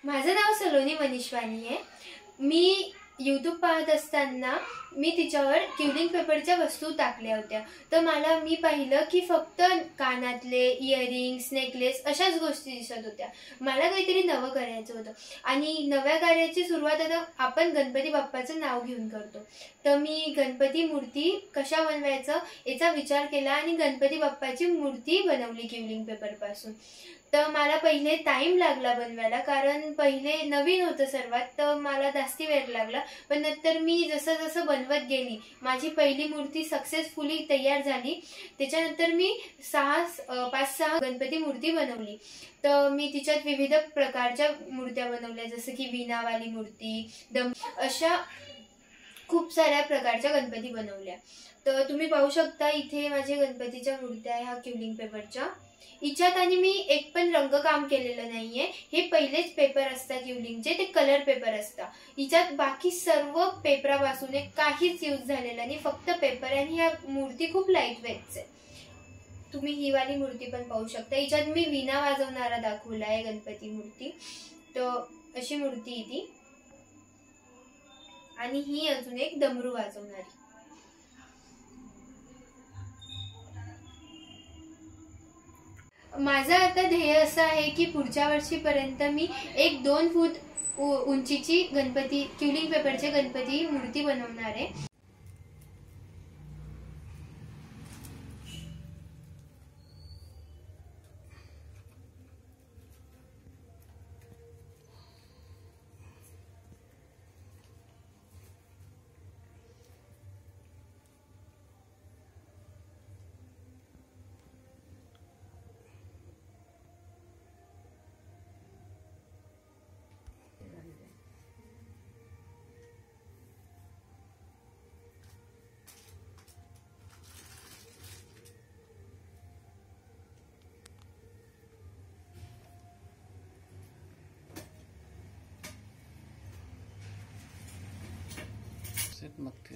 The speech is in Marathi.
माझं नाव सलोनी मनीष वाणी आहे। मी यूट्यूब पाहत असताना मी तिच्यावर क्युलिंग पेपरच्या वस्तू टाकल्या होत्या। तर मी पाहिलं की फक्त कानातले, इयरिंग्स, नेकलेस अशाच गोष्टी दिसत होत्या। मला काहीतरी नवं करायचं होतं आणि नव्या कार्याची सुरुवात आता आपण गणपती बाप्पाचं नाव घेऊन करतो। तर मी गणपती मूर्ती कशा बनवायचं याचा विचार केला आणि गणपती बाप्पाची मूर्ती बनवली क्युलिंग पेपरपासून। तर मला पहिले टाइम लागला बनवायला, कारण पहिले नवीन होतं सर्वात, तर मला जास्ती वेळ लागला। पण नंतर मी जसं जसं बनवत गेली माझी पहिली मूर्ती सक्सेसफुली तयार झाली। त्याच्यानंतर मी 5-6 गणपती मूर्ती बनवली। तर मी तिच्यात विविध प्रकारच्या मूर्त्या बनवल्या, जसं की वीणावाली मूर्ती, अशा खूप साऱ्या प्रकारच्या गणपती बनवल्या। तर तुम्ही पाहू शकता इथे माझ्या गणपतीच्या मूर्त्या आहे ह्या क्युलिंग पेपरच्या। हिच्यात आणि मी एक पण रंगकाम केलेलं नाहीये। हे पहिलेच पेपर असतात क्युलिंगचे, ते कलर पेपर असतात। हिच्यात बाकी सर्व पेपरापासून काहीच यूज झालेला नाही, फक्त पेपर आहे। आणि ह्या मूर्ती खूप लाईट वेटच आहे। तुम्ही ही वाली मूर्ती पण पाहू शकता। हिच्यात मी वीणा वाजवणारा दाखवला आहे गणपती मूर्ती। तर अशी मूर्ती आहे ती, आणि ही अजून एक डमरू वाजवणारी। माझं आता ध्येय असं आहे की पुढच्या वर्षीपर्यंत मी 1-2 फूट उंचीची गणपती क्युलिंग पेपरचे गणपती मूर्ती बनवणार आहे। सेट मत